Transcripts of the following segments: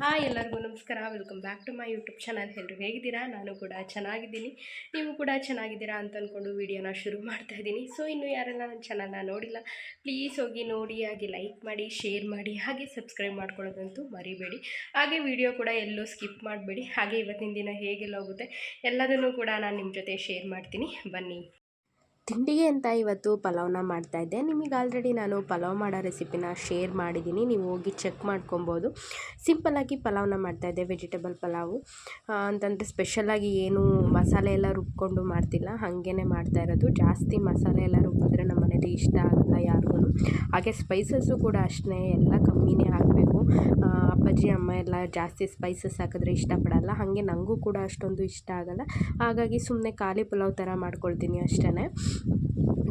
Hi ಎಲ್ಲರಿಗೂ ನಮಸ್ಕಾರ. Welcome back to my YouTube channel. ಎಲ್ಲರೂ ಹೇಗಿದ್ದೀರಾ? ನಾನು ಕೂಡ ಚೆನ್ನಾಗಿದ್ದೀನಿ, ನೀವು ಕೂಡ ಚೆನ್ನಾಗಿದ್ದೀರಾ ಅಂತ ಅಂದ್ಕೊಂಡು ವಿಡಿಯೋನ ಶುರು ಮಾಡ್ತಾ ಇದ್ದೀನಿ. ಸೊ ಇನ್ನು ಯಾರೆಲ್ಲ ನನ್ನ ಚಾನಲ್ನ ನೋಡಿಲ್ಲ, ಪ್ಲೀಸ್ ಹೋಗಿ ನೋಡಿ, ಹಾಗೆ ಲೈಕ್ ಮಾಡಿ, ಶೇರ್ ಮಾಡಿ, ಹಾಗೆ ಸಬ್ಸ್ಕ್ರೈಬ್ ಮಾಡ್ಕೊಳ್ಳೋದಂತೂ ಮರಿಬೇಡಿ. ಹಾಗೆ ವಿಡಿಯೋ ಕೂಡ ಎಲ್ಲೂ ಸ್ಕಿಪ್ ಮಾಡಬೇಡಿ. ಹಾಗೆ ಇವತ್ತಿನ ದಿನ ಹೇಗೆಲ್ಲ ಹೋಗುತ್ತೆ ಎಲ್ಲದನ್ನು ಕೂಡ ನಾನು ನಿಮ್ಮ ಜೊತೆ ಶೇರ್ ಮಾಡ್ತೀನಿ, ಬನ್ನಿ. ತಿಂಡಿಗೆ ಅಂತ ಇವತ್ತು ಪಲಾವ್ನ ಮಾಡ್ತಾಯಿದ್ದೆ. ನಿಮಗೆ ಆಲ್ರೆಡಿ ನಾನು ಪಲಾವ್ ಮಾಡೋ ರೆಸಿಪಿನ ಶೇರ್ ಮಾಡಿದ್ದೀನಿ, ನೀವು ಹೋಗಿ ಚೆಕ್ ಮಾಡ್ಕೊಬೋದು. ಸಿಂಪಲ್ಲಾಗಿ ಪಲಾವ್ನ ಮಾಡ್ತಾಯಿದ್ದೆ, ವೆಜಿಟೇಬಲ್ ಪಲಾವು ಅಂತಂದರೆ ಸ್ಪೆಷಲಾಗಿ ಏನು ಮಸಾಲೆ ಎಲ್ಲ ರುಬ್ಕೊಂಡು ಮಾಡ್ತಿಲ್ಲ, ಹಾಗೇ ಮಾಡ್ತಾ ಇರೋದು. ಜಾಸ್ತಿ ಮಸಾಲೆ ಎಲ್ಲ ರುಬ್ಬಿದ್ರೆ ನಮ್ಮ ಮನೇಲಿ ಇಷ್ಟ ಆಗಲ್ಲ ಯಾರಿಗೂ. ಹಾಗೆ ಸ್ಪೈಸಸ್ಸು ಕೂಡ ಅಷ್ಟೇ, ಎಲ್ಲ ಕಮ್ಮಿನೇ ಹಾಕಬೇಕು. ಅಪ್ಪಾಜಿ ಅಮ್ಮ ಎಲ್ಲ ಜಾಸ್ತಿ ಸ್ಪೈಸಸ್ ಹಾಕಿದ್ರೆ ಇಷ್ಟಪಡಲ್ಲ, ಹಾಗೆ ನನಗೂ ಕೂಡ ಅಷ್ಟೊಂದು ಇಷ್ಟ ಆಗಲ್ಲ. ಹಾಗಾಗಿ ಸುಮ್ಮನೆ ಖಾಲಿ ಪಲಾವ್ ಥರ ಮಾಡ್ಕೊಳ್ತೀನಿ ಅಷ್ಟೇ.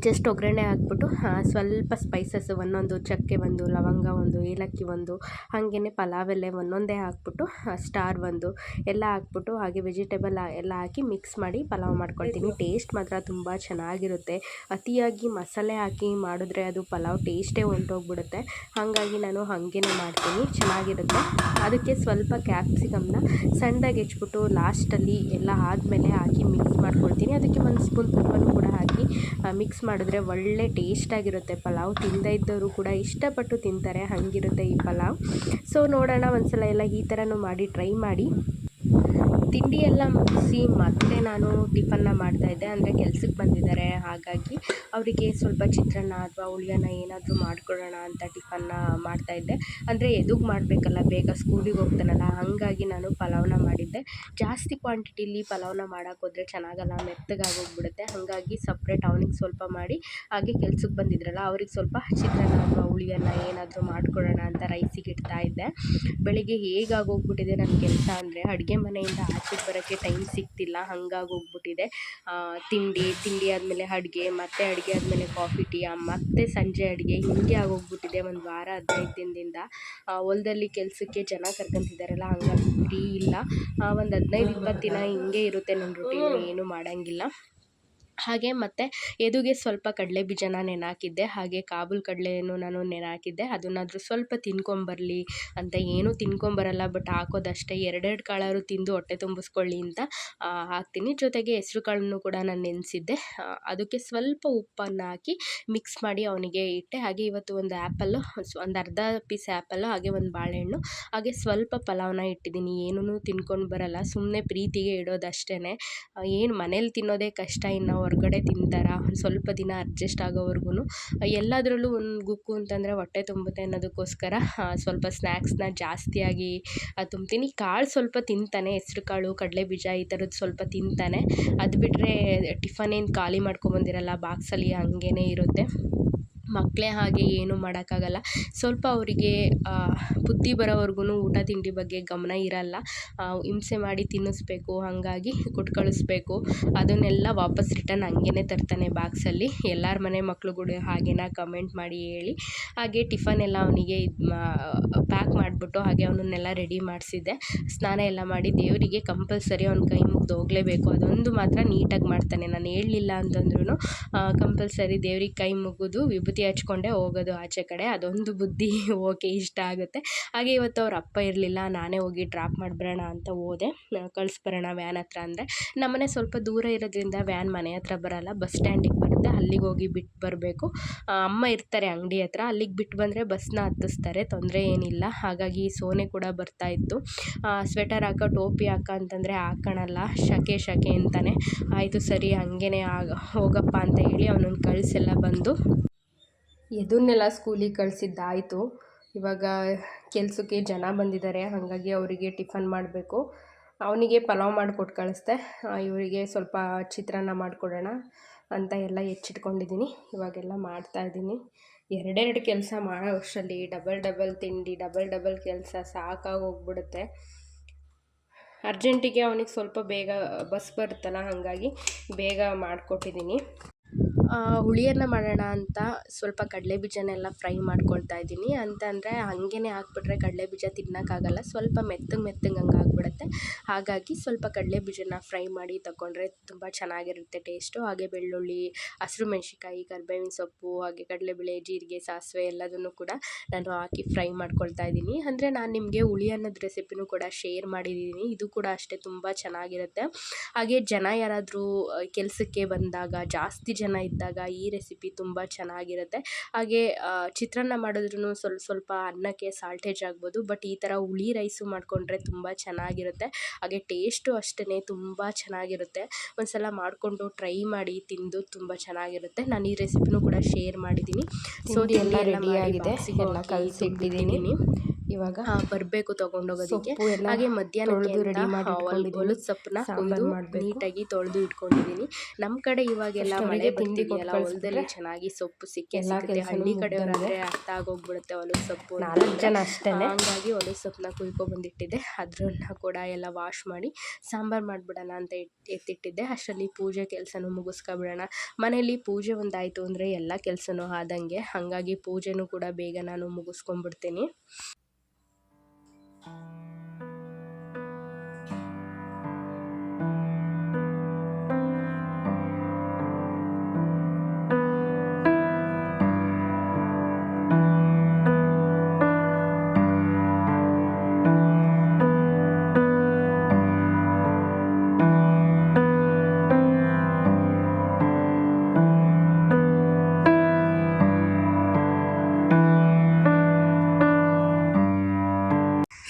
ಜಸ್ಟ್ ಒಗ್ಗರಣೆ ಹಾಕ್ಬಿಟ್ಟು ಸ್ವಲ್ಪ ಸ್ಪೈಸಸ್, ಒಂದೊಂದು ಚಕ್ಕೆ ಒಂದು, ಲವಂಗ ಒಂದು, ಏಲಕ್ಕಿ ಒಂದು, ಹಾಗೆಯೇ ಪಲಾವ್ ಎಲೆ ಒಂದೊಂದೇ ಹಾಕ್ಬಿಟ್ಟು ಸ್ಟಾರ್ ಒಂದು ಎಲ್ಲ ಹಾಕ್ಬಿಟ್ಟು, ಹಾಗೆ ವೆಜಿಟೇಬಲ್ ಎಲ್ಲ ಹಾಕಿ ಮಿಕ್ಸ್ ಮಾಡಿ ಪಲಾವ್ ಮಾಡ್ಕೊಳ್ತೀನಿ. ಟೇಸ್ಟ್ ಮಾತ್ರ ತುಂಬ ಚೆನ್ನಾಗಿರುತ್ತೆ. ಅತಿಯಾಗಿ ಮಸಾಲೆ ಹಾಕಿ ಮಾಡಿದ್ರೆ ಅದು ಪಲಾವ್ ಟೇಸ್ಟೇ ಹೊಂಟೋಗ್ಬಿಡುತ್ತೆ. ಹಾಗಾಗಿ ನಾನು ಹಾಗೇ ಮಾಡ್ತೀನಿ, ಚೆನ್ನಾಗಿರುತ್ತೆ. ಅದಕ್ಕೆ ಸ್ವಲ್ಪ ಕ್ಯಾಪ್ಸಿಕಮ್ನ ಸಣ್ಣದಾಗಿ ಹೆಚ್ಚಿಬಿಟ್ಟು ಲಾಸ್ಟಲ್ಲಿ ಎಲ್ಲ ಆದಮೇಲೆ ಹಾಕಿ ಮಿಕ್ಸ್ ಮಾಡ್ಕೊಳ್ತೀನಿ. ಅದಕ್ಕೆ ಒಂದು ಸ್ಪೂನ್ ತುಪ್ಪನೂ ಕೂಡ ಹಾಕಿ ಮಿಕ್ಸ್ ಮಾಡಿದ್ರೆ ಒಳ್ಳೆ ಟೇಸ್ಟಾಗಿರುತ್ತೆ ಪಲಾವ್. ತಿಂದೇ ಇದ್ದವರು ಕೂಡ ಇಷ್ಟಪಟ್ಟು ತಿಂತಾರೆ, ಹಾಗಿರುತ್ತೆ ಈ ಪಲಾವ್. ಸೊ ನೋಡೋಣ, ಒಂದ್ಸಲ ಎಲ್ಲ ಈ ಥರನೂ ಮಾಡಿ ಟ್ರೈ ಮಾಡಿ. ತಿಂಡಿ ಎಲ್ಲ ಮುಗಿಸಿ ಮತ್ತೆ ನಾನು ಟಿಫನ್ನ ಮಾಡ್ತಾಯಿದ್ದೆ. ಅಂದರೆ ಕೆಲ್ಸಕ್ಕೆ ಬಂದಿದ್ದಾರೆ, ಹಾಗಾಗಿ ಅವರಿಗೆ ಸ್ವಲ್ಪ ಚಿತ್ರಾನ್ನ ಅಥವಾ ಹುಳಿಯನ್ನ ಏನಾದರೂ ಮಾಡಿಕೊಡೋಣ ಅಂತ ಟಿಫನ್ನ ಮಾಡ್ತಾಯಿದ್ದೆ. ಅಂದರೆ ಎದುಗ್ ಮಾಡಬೇಕಲ್ಲ, ಬೇಗ ಸ್ಕೂಲಿಗೆ ಹೋಗ್ತಾನಲ್ಲ, ಹಾಗಾಗಿ ನಾನು ಪಲಾವ್ನ ಮಾಡಿದ್ದೆ. ಜಾಸ್ತಿ ಕ್ವಾಂಟಿಟಿಲಿ ಪಲಾವ್ನ ಮಾಡೋಕ್ಕೋದ್ರೆ ಚೆನ್ನಾಗಲ್ಲ, ಮೆತ್ತಗಾಗೋಗ್ಬಿಡುತ್ತೆ. ಹಾಗಾಗಿ ಸಪ್ರೇಟ್ ಅವನಿಗೆ ಸ್ವಲ್ಪ ಮಾಡಿ, ಹಾಗೆ ಕೆಲ್ಸಕ್ಕೆ ಬಂದಿದ್ರಲ್ಲ ಅವ್ರಿಗೆ ಸ್ವಲ್ಪ ಚಿತ್ರಾನ್ನ ಅಥವಾ ಹುಳಿಯನ್ನ ಏನಾದರೂ ಮಾಡಿಕೊಡೋಣ ಅಂತ ರೈಸಿಗೆ ಇಡ್ತಾಯಿದ್ದೆ. ಬೆಳಿಗ್ಗೆ ಹೇಗಾಗೋಗ್ಬಿಟ್ಟಿದೆ ನನ್ನ ಕೆಲಸ ಅಂದರೆ, ಅಡುಗೆ ಮನೆಯಿಂದ ಆಚೆಗೆ ಬರೋಕ್ಕೆ ಟೈಮ್ ಸಿಗ್ತಿಲ್ಲ, ಹಂಗಾಗಿ ಹೋಗ್ಬಿಟ್ಟಿದೆ. ತಿಂಡಿ ಆದಮೇಲೆ ಅಡುಗೆ, ಮತ್ತು ಅಡುಗೆ ಆದಮೇಲೆ ಕಾಫಿ ಟೀ, ಮತ್ತು ಸಂಜೆ ಅಡುಗೆ, ಹೀಗೆ ಆಗೋಗ್ಬಿಟ್ಟಿದೆ ಒಂದು ವಾರ 15 ದಿನದಿಂದ. ಹೊಲದಲ್ಲಿ ಕೆಲಸಕ್ಕೆ ಜನ ಕರ್ಕೊಂತಿದ್ದಾರಲ್ಲ, ಹಂಗಾಗಿ ಫ್ರೀ ಇಲ್ಲ. ಒಂದು 15-20 ದಿನ ಹಿಂಗೆ ಇರುತ್ತೆ ನನ್ನ ರೂಟೀನು, ಏನೂ ಮಾಡೋಂಗಿಲ್ಲ. ಹಾಗೆ ಮತ್ತು ಎದುಗೆ ಸ್ವಲ್ಪ ಕಡಲೆ ಬೀಜನ ನೆನೆಹಾಕಿದ್ದೆ, ಹಾಗೆ ಕಾಬೂಲ್ ಕಡಲೆನೂ ನಾನು ನೆನೆಹಾಕಿದ್ದೆ. ಅದನ್ನಾದರೂ ಸ್ವಲ್ಪ ತಿನ್ಕೊಂಬರಲಿ ಅಂತ, ಏನೂ ತಿನ್ಕೊಂಬರಲ್ಲ, ಬಟ್ ಹಾಕೋದಷ್ಟೇ. 2 ಕಾಳಾದ್ರು ತಿಂದು ಹೊಟ್ಟೆ ತುಂಬಿಸ್ಕೊಳ್ಳಿ ಅಂತ ಹಾಕ್ತೀನಿ. ಜೊತೆಗೆ ಹೆಸ್ರು ಕಾಳನ್ನು ಕೂಡ ನಾನು ನೆನೆಸಿದ್ದೆ. ಅದಕ್ಕೆ ಸ್ವಲ್ಪ ಉಪ್ಪನ್ನು ಹಾಕಿ ಮಿಕ್ಸ್ ಮಾಡಿ ಅವನಿಗೆ ಇಟ್ಟೆ. ಹಾಗೆ ಇವತ್ತು ಒಂದು ಆ್ಯಪಲ್ಲು, ಒಂದು ಅರ್ಧ ಪೀಸ್ ಆ್ಯಪಲ್ಲು, ಹಾಗೆ ಒಂದು ಬಾಳೆಹಣ್ಣು, ಹಾಗೆ ಸ್ವಲ್ಪ ಪಲಾವ್ನ ಇಟ್ಟಿದ್ದೀನಿ. ಏನೂ ತಿನ್ಕೊಂಡು ಬರಲ್ಲ, ಸುಮ್ಮನೆ ಪ್ರೀತಿಗೆ ಇಡೋದಷ್ಟೇ. ಏನು ಮನೇಲಿ ತಿನ್ನೋದೇ ಕಷ್ಟ, ಇನ್ನು ಹೊರಗಡೆ ತಿಂತಾರ ಒಂದು ಸ್ವಲ್ಪ ದಿನ ಅಡ್ಜಸ್ಟ್ ಆಗೋವರೆಗೂ. ಎಲ್ಲದರಲ್ಲೂ ಒಂದು ಗುಕ್ಕು ಅಂತಂದರೆ ಹೊಟ್ಟೆ ತುಂಬುತ್ತೆ ಅನ್ನೋದಕ್ಕೋಸ್ಕರ ಸ್ವಲ್ಪ ಸ್ನ್ಯಾಕ್ಸ್ನ ಜಾಸ್ತಿಯಾಗಿ ತುಂಬ್ತೀನಿ. ಕಾಳು ಸ್ವಲ್ಪ ತಿಂತಾನೆ, ಹೆಸ್ರು ಕಾಳು, ಕಡಲೆ ಬೀಜ ಈ ಥರದ್ದು ಸ್ವಲ್ಪ ತಿಂತಾನೆ. ಅದು ಬಿಟ್ಟರೆ ಟಿಫನ್ ಏನು ಖಾಲಿ ಮಾಡ್ಕೊಂಬಂದಿರಲ್ಲ, ಬಾಕ್ಸಲ್ಲಿ ಹಂಗೇ ಇರುತ್ತೆ. ಮಕ್ಕಳೇ ಹಾಗೆ, ಏನೂ ಮಾಡೋಕ್ಕಾಗಲ್ಲ. ಸ್ವಲ್ಪ ಅವರಿಗೆ ಬುದ್ಧಿ ಬರೋವರೆಗೂ ಊಟ ತಿಂಡಿ ಬಗ್ಗೆ ಗಮನ ಇರಲ್ಲ, ಹಿಂಸೆ ಮಾಡಿ ತಿನ್ನಿಸ್ಬೇಕು, ಹಾಗಾಗಿ ಕೊಟ್ಟು ಕಳಿಸ್ಬೇಕು. ಅದನ್ನೆಲ್ಲ ವಾಪಸ್ ರಿಟರ್ನ್ ಹಂಗೇ ತರ್ತಾನೆ ಬಾಕ್ಸಲ್ಲಿ. ಎಲ್ಲರ ಮನೆ ಮಕ್ಳುಗಳು ಹಾಗೇನ ಕಮೆಂಟ್ ಮಾಡಿ ಹೇಳಿ. ಹಾಗೆ ಟಿಫನ್ ಎಲ್ಲ ಅವನಿಗೆ ಪ್ಯಾಕ್ ಮಾಡಿಬಿಟ್ಟು, ಹಾಗೆ ಅವನನ್ನೆಲ್ಲ ರೆಡಿ ಮಾಡಿಸಿದ್ದೆ. ಸ್ನಾನ ಎಲ್ಲ ಮಾಡಿ ದೇವರಿಗೆ ಕಂಪಲ್ಸರಿ ಅವ್ನ ಕೈ ಮುಗ್ದು ಹೋಗಲೇಬೇಕು, ಅದೊಂದು ಮಾತ್ರ ನೀಟಾಗಿ ಮಾಡ್ತಾನೆ. ನಾನು ಹೇಳಲಿಲ್ಲ ಅಂತಂದ್ರೂ ಕಂಪಲ್ಸರಿ ದೇವ್ರಿಗೆ ಕೈ ಮುಗಿದು ವಿಭೂತಿ ಹಚ್ಕೊಂಡೇ ಹೋಗೋದು ಆಚೆ ಕಡೆ. ಅದೊಂದು ಬುದ್ಧಿ ಓಕೆ, ಇಷ್ಟ ಆಗುತ್ತೆ. ಹಾಗೆ ಇವತ್ತು ಅವ್ರ ಅಪ್ಪ ಇರಲಿಲ್ಲ, ನಾನೇ ಹೋಗಿ ಡ್ರಾಪ್ ಮಾಡಿಬರೋಣ ಅಂತ ಹೋದೆ. ಕಳಿಸ್ಬರೋಣ ವ್ಯಾನ್ ಹತ್ರ ಅಂದರೆ, ನಮ್ಮನೆ ಸ್ವಲ್ಪ ದೂರ ಇರೋದ್ರಿಂದ ವ್ಯಾನ್ ಮನೆ ಹತ್ರ ಬರೋಲ್ಲ, ಬಸ್ ಸ್ಟ್ಯಾಂಡಿಗೆ ಬರುತ್ತೆ, ಅಲ್ಲಿಗೆ ಹೋಗಿ ಬಿಟ್ಟು ಬರಬೇಕು. ಅಮ್ಮ ಇರ್ತಾರೆ ಅಂಗಡಿ ಹತ್ರ, ಅಲ್ಲಿಗೆ ಬಿಟ್ಟು ಬಂದರೆ ಬಸ್ನ ಹತ್ತಿಸ್ತಾರೆ, ತೊಂದರೆ ಏನಿಲ್ಲ. ಹಾಗಾಗಿ ಸೋನೆ ಕೂಡ ಬರ್ತಾಯಿತ್ತು. ಸ್ವೆಟರ್ ಹಾಕೋ, ಟೋಪಿ ಹಾಕ ಅಂತಂದರೆ ಹಾಕೋಣಲ್ಲ, ಶಕೆ ಅಂತಾನೆ. ಆಯಿತು ಸರಿ, ಹಂಗೇ ಹೋಗಪ್ಪ ಅಂತ ಹೇಳಿ ಅವನನ್ನು ಕಳಿಸೆಲ್ಲ ಬಂದು ಇದನ್ನೆಲ್ಲ ಸ್ಕೂಲಿಗೆ ಕಳಿಸಿದ್ದಾಯಿತು. ಇವಾಗ ಕೆಲಸಕ್ಕೆ ಜನ ಬಂದಿದ್ದಾರೆ, ಹಾಗಾಗಿ ಅವರಿಗೆ ಟಿಫನ್ ಮಾಡಬೇಕು. ಅವನಿಗೆ ಪಲಾವ್ ಮಾಡಿಕೊಟ್ಟು ಕಳಿಸ್ದೆ, ಇವರಿಗೆ ಸ್ವಲ್ಪ ಚಿತ್ರಾನ್ನ ಮಾಡಿಕೊಡೋಣ ಅಂತ ಎಲ್ಲ ಹೆಚ್ಚಿಟ್ಕೊಂಡಿದ್ದೀನಿ. ಇವಾಗೆಲ್ಲ ಮಾಡ್ತಾಯಿದ್ದೀನಿ. 2 ಕೆಲಸ ಮಾಡೋ ಅಷ್ಟರಲ್ಲಿ ಡಬಲ್ ತಿಂಡಿ, ಡಬಲ್ ಕೆಲಸ ಸಾಕಾಗೋಗ್ಬಿಡುತ್ತೆ. ಅರ್ಜೆಂಟಿಗೆ ಅವನಿಗೆ ಸ್ವಲ್ಪ ಬೇಗ ಬಸ್ ಬರುತ್ತಲ್ಲ, ಹಾಗಾಗಿ ಬೇಗ ಮಾಡಿಕೊಟ್ಟಿದ್ದೀನಿ. ಹುಳಿಯನ್ನು ಮಾಡೋಣ ಅಂತ ಸ್ವಲ್ಪ ಕಡಲೆ ಬೀಜನೆಲ್ಲ ಫ್ರೈ ಮಾಡ್ಕೊಳ್ತಾ ಇದ್ದೀನಿ. ಅಂತಂದರೆ ಹಾಗೇ ಹಾಕ್ಬಿಟ್ರೆ ಕಡಲೆ ಬೀಜ ತಿನ್ನೋಕ್ಕಾಗಲ್ಲ, ಸ್ವಲ್ಪ ಮೆತ್ತಗೆ ಹಂಗೆ ಆಗಿಬಿಡುತ್ತೆ. ಹಾಗಾಗಿ ಸ್ವಲ್ಪ ಕಡಲೆ ಬೀಜನ ಫ್ರೈ ಮಾಡಿ ತಗೊಂಡ್ರೆ ತುಂಬ ಚೆನ್ನಾಗಿರುತ್ತೆ ಟೇಸ್ಟು. ಹಾಗೆ ಬೆಳ್ಳುಳ್ಳಿ, ಹಸಿರು ಮೆಣಸಿನ್ಕಾಯಿ, ಕರಿಬೇವಿನ ಸೊಪ್ಪು, ಹಾಗೆ ಕಡಲೆಬೇಳೆ, ಜೀರಿಗೆ, ಸಾಸಿವೆ ಎಲ್ಲದನ್ನು ಕೂಡ ನಾನು ಹಾಕಿ ಫ್ರೈ ಮಾಡ್ಕೊಳ್ತಾ ಇದ್ದೀನಿ. ಅಂದರೆ ನಾನು ನಿಮಗೆ ಹುಳಿ ಅನ್ನದ ರೆಸಿಪಿನೂ ಕೂಡ ಶೇರ್ ಮಾಡಿದ್ದೀನಿ, ಇದು ಕೂಡ ಅಷ್ಟೇ ತುಂಬ ಚೆನ್ನಾಗಿರುತ್ತೆ. ಹಾಗೆ ಜನ ಯಾರಾದರೂ ಕೆಲಸಕ್ಕೆ ಬಂದಾಗ, ಜಾಸ್ತಿ ಜನ ಇದ್ದಾಗ ಈ ರೆಸಿಪಿ ತುಂಬ ಚೆನ್ನಾಗಿರುತ್ತೆ. ಹಾಗೆ ಚಿತ್ರಾನ್ನ ಮಾಡಿದ್ರೂ ಸ್ವಲ್ಪ ಅನ್ನಕ್ಕೆ ಸಾಲ್ಟೇಜ್ ಆಗ್ಬೋದು, ಬಟ್ ಈ ಥರ ಹುಳಿ ರೈಸು ಮಾಡಿಕೊಂಡ್ರೆ ತುಂಬ ಚೆನ್ನಾಗಿರುತ್ತೆ. ಹಾಗೆ ಟೇಸ್ಟು ಅಷ್ಟೇ ತುಂಬ ಚೆನ್ನಾಗಿರುತ್ತೆ. ಒಂದ್ಸಲ ಮಾಡಿಕೊಂಡು ಟ್ರೈ ಮಾಡಿ, ತಿಂದು ತುಂಬ ಚೆನ್ನಾಗಿರುತ್ತೆ. ನಾನು ಈ ರೆಸಿಪಿನೂ ಕೂಡ ಶೇರ್ ಮಾಡಿದ್ದೀನಿ. ಸೊ ಎಲ್ಲ ರೆಡಿ ಆಗಿದೆ, ಎಲ್ಲ ಕಲಸಿಟ್ಟಿದ್ದೀನಿ. ಇವಾಗ ಬರಬೇಕು ತೊಗೊಂಡೋಗೋದಕ್ಕೆ. ಹಾಗೆ ಮಧ್ಯಾಹ್ನಕ್ಕೆ ರೆಡಿ ಮಾಡಿ ಹೊಲದ ಸೊಪ್ಪನ್ನ ನೀಟಾಗಿ ತೊಳೆದು ಇಟ್ಕೊಂಡಿದ್ದೀನಿ. ನಮ್ಮ ಕಡೆ ಇವಾಗೆಲ್ಲ ಮಳೆ ಬಂದಿದೆಯಲ್ಲ, ಹೊಲದಲ್ಲಿ ಚೆನ್ನಾಗಿ ಸೊಪ್ಪು ಸಿಗುತ್ತೆ. ಹಳ್ಳಿ ಕಡೆಯವರಾದರೆ ಅರ್ಥ ಆಗೋಗ್ಬಿಡುತ್ತೆ ಹೊಲದ ಸೊಪ್ಪು. 4 ಜನ ಅಷ್ಟೇ. ಹಂಗಾಗಿ ಹೊಲದ ಸೊಪ್ಪನ್ನ ಕುಯ್ಕೊಬಂದಿಟ್ಟಿದ್ದೆ. ಅದನ್ನ ಕೂಡ ಎಲ್ಲ ವಾಶ್ ಮಾಡಿ ಸಾಂಬಾರು ಮಾಡಿಬಿಡೋಣ ಅಂತ ಎತ್ತಿಟ್ಟಿದ್ದೆ. ಅಷ್ಟರಲ್ಲಿ ಪೂಜೆ ಕೆಲಸನೂ ಮುಗಿಸ್ಕೊಬಿಡೋಣ. ಮನೇಲಿ ಪೂಜೆ ಒಂದಾಯಿತು ಅಂದರೆ ಎಲ್ಲ ಕೆಲಸನೂ ಆದಂಗೆ. ಹಾಗಾಗಿ ಪೂಜೆನೂ ಕೂಡ ಬೇಗ ನಾನು ಮುಗಿಸ್ಕೊಂಡ್ಬಿಡ್ತೀನಿ.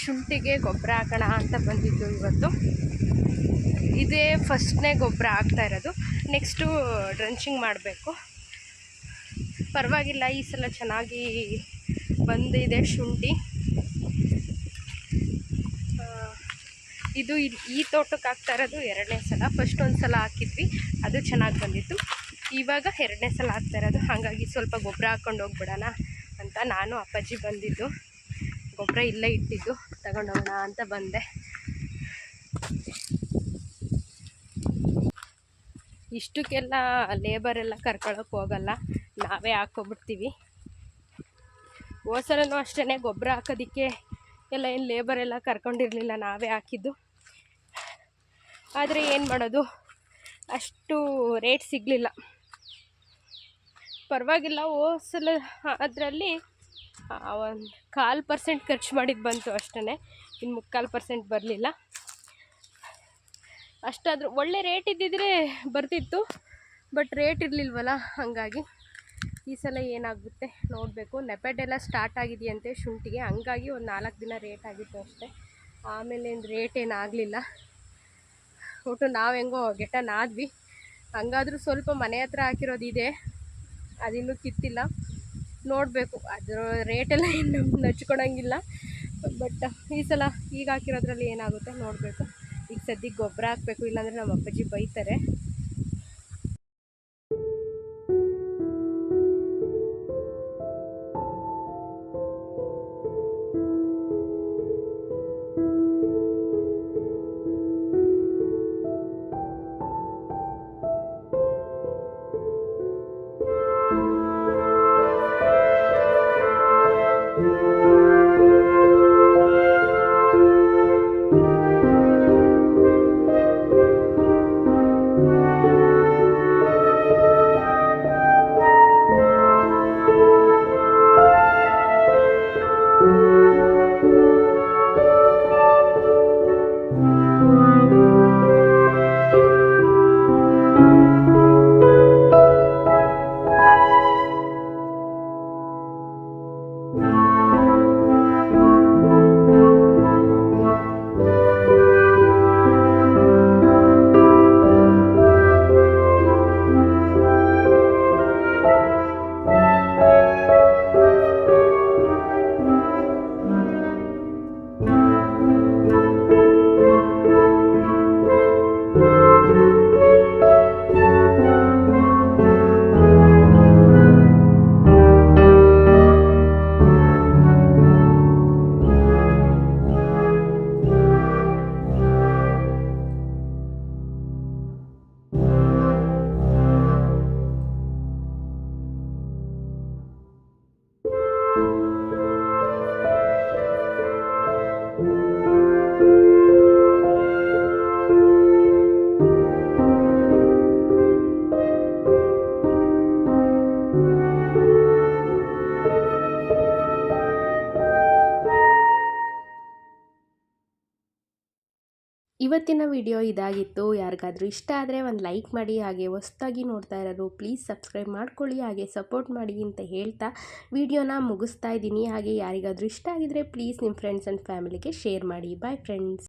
ಶುಂಠಿಗೆ ಗೊಬ್ಬರ ಹಾಕೋಣ ಅಂತ ಬಂದಿದ್ದು ಇವತ್ತು. ಇದೇ ಫಸ್ಟ್ನೇ ಗೊಬ್ಬರ ಹಾಕ್ತಾ ಇರೋದು. ನೆಕ್ಸ್ಟು ಡ್ರಂಚಿಂಗ್ ಮಾಡಬೇಕು. ಪರವಾಗಿಲ್ಲ, ಈ ಸಲ ಚೆನ್ನಾಗಿ ಬಂದಿದೆ ಶುಂಠಿ. ಇದು ಈ ತೋಟಕ್ಕೆ ಹಾಕ್ತಾ ಇರೋದು 2ನೇ ಸಲ. ಫಸ್ಟ್ ಒಂದು ಸಲ ಹಾಕಿದ್ವಿ, ಅದು ಚೆನ್ನಾಗಿ ಬಂದಿತ್ತು. ಇವಾಗ 2ನೇ ಸಲ ಹಾಕ್ತಾ ಇರೋದು. ಹಾಗಾಗಿ ಸ್ವಲ್ಪ ಗೊಬ್ಬರ ಹಾಕ್ಕೊಂಡು ಹೋಗ್ಬಿಡೋಣ ಅಂತ ನಾನು ಅಪ್ಪಾಜಿ ಬಂದಿದ್ದು. ಗೊಬ್ಬರ ಇಲ್ಲೇ ಇಟ್ಟಿದ್ದು, ತಗೊಂಡೋಗೋಣ ಅಂತ ಬಂದೆ. ಇಷ್ಟಕ್ಕೆಲ್ಲ ಲೇಬರ್ ಎಲ್ಲ ಕರ್ಕೊಳ್ಳೋಕೆ ಹೋಗಲ್ಲ, ನಾವೇ ಹಾಕ್ಕೊಬಿಡ್ತೀವಿ. ಹೋಸಲೂ ಅಷ್ಟೇ, ಗೊಬ್ಬರ ಹಾಕೋದಕ್ಕೆ ಎಲ್ಲ ಏನು ಲೇಬರ್ ಎಲ್ಲ ಕರ್ಕೊಂಡಿರಲಿಲ್ಲ, ನಾವೇ ಹಾಕಿದ್ದು. ಆದರೆ ಏನು ಮಾಡೋದು, ಅಷ್ಟು ರೇಟ್ ಸಿಗಲಿಲ್ಲ. ಪರವಾಗಿಲ್ಲ, ಹೋಸಲ ಅದರಲ್ಲಿ 1/4% ಖರ್ಚು ಮಾಡಿದ್ದು ಬಂತು ಅಷ್ಟೇ, ಇನ್ನು 3/4% ಬರಲಿಲ್ಲ. ಅಷ್ಟಾದರೂ ಒಳ್ಳೆ ರೇಟ್ ಇದ್ದಿದ್ರೆ ಬರ್ತಿತ್ತು, ಬಟ್ ರೇಟ್ ಇರಲಿಲ್ವಲ್ಲ. ಹಾಗಾಗಿ ಈ ಸಲ ಏನಾಗುತ್ತೆ ನೋಡಬೇಕು. ನೆಪೆಡೆಲ್ಲ ಸ್ಟಾರ್ಟ್ ಆಗಿದೆಯಂತೆ ಶುಂಠಿಗೆ, ಹಂಗಾಗಿ ಒಂದು 4 ದಿನ ರೇಟ್ ಆಗಿತ್ತು ಅಷ್ಟೇ. ಆಮೇಲೆ ರೇಟ್ ಏನಾಗಲಿಲ್ಲ. ಒಟ್ಟು ನಾವು ಹೆಂಗೋ ಗೆಟನಾದ್ವಿ. ಹಂಗಾದ್ರೂ ಸ್ವಲ್ಪ ಮನೆ ಹತ್ರ ಹಾಕಿರೋದಿದೆ, ಅದಿನ್ನೂ ಕಿತ್ತಿಲ್ಲ. ನೋಡಬೇಕು, ಅದರ ರೇಟೆಲ್ಲ ಏನು ನಮ್ಗೆ ನಚ್ಕೊಳಂಗಿಲ್ಲ. ಬಟ್ ಈ ಸಲ ಈಗ ಹಾಕಿರೋದ್ರಲ್ಲಿ ಏನಾಗುತ್ತೆ ನೋಡಬೇಕು. ಈಗ ಸದ್ಯಕ್ಕೆ ಗೊಬ್ಬರ ಹಾಕಬೇಕು, ಇಲ್ಲಾಂದರೆ ನಮ್ಮ ಅಪ್ಪಾಜಿ ಬೈತಾರೆ. ಇವತ್ತಿನ ವಿಡಿಯೋ ಇದಾಗಿತ್ತು. ಯಾರಿಗಾದರೂ ಇಷ್ಟ ಆದರೆ ಒಂದು ಲೈಕ್ ಮಾಡಿ, ಹಾಗೆ ಹೊಸ್ದಾಗಿ ನೋಡ್ತಾ ಇರೋರು ಪ್ಲೀಸ್ ಸಬ್ಸ್ಕ್ರೈಬ್ ಮಾಡ್ಕೊಳ್ಳಿ, ಹಾಗೆ ಸಪೋರ್ಟ್ ಮಾಡಿ ಅಂತ ಹೇಳ್ತಾ ವಿಡಿಯೋನ ಮುಗಿಸ್ತಾ ಇದ್ದೀನಿ. ಹಾಗೆ ಯಾರಿಗಾದರೂ ಇಷ್ಟ ಆಗಿದರೆ ಪ್ಲೀಸ್ ನಿಮ್ಮ ಫ್ರೆಂಡ್ಸ್ ಆ್ಯಂಡ್ ಫ್ಯಾಮಿಲಿಗೆ ಶೇರ್ ಮಾಡಿ. Bye friends.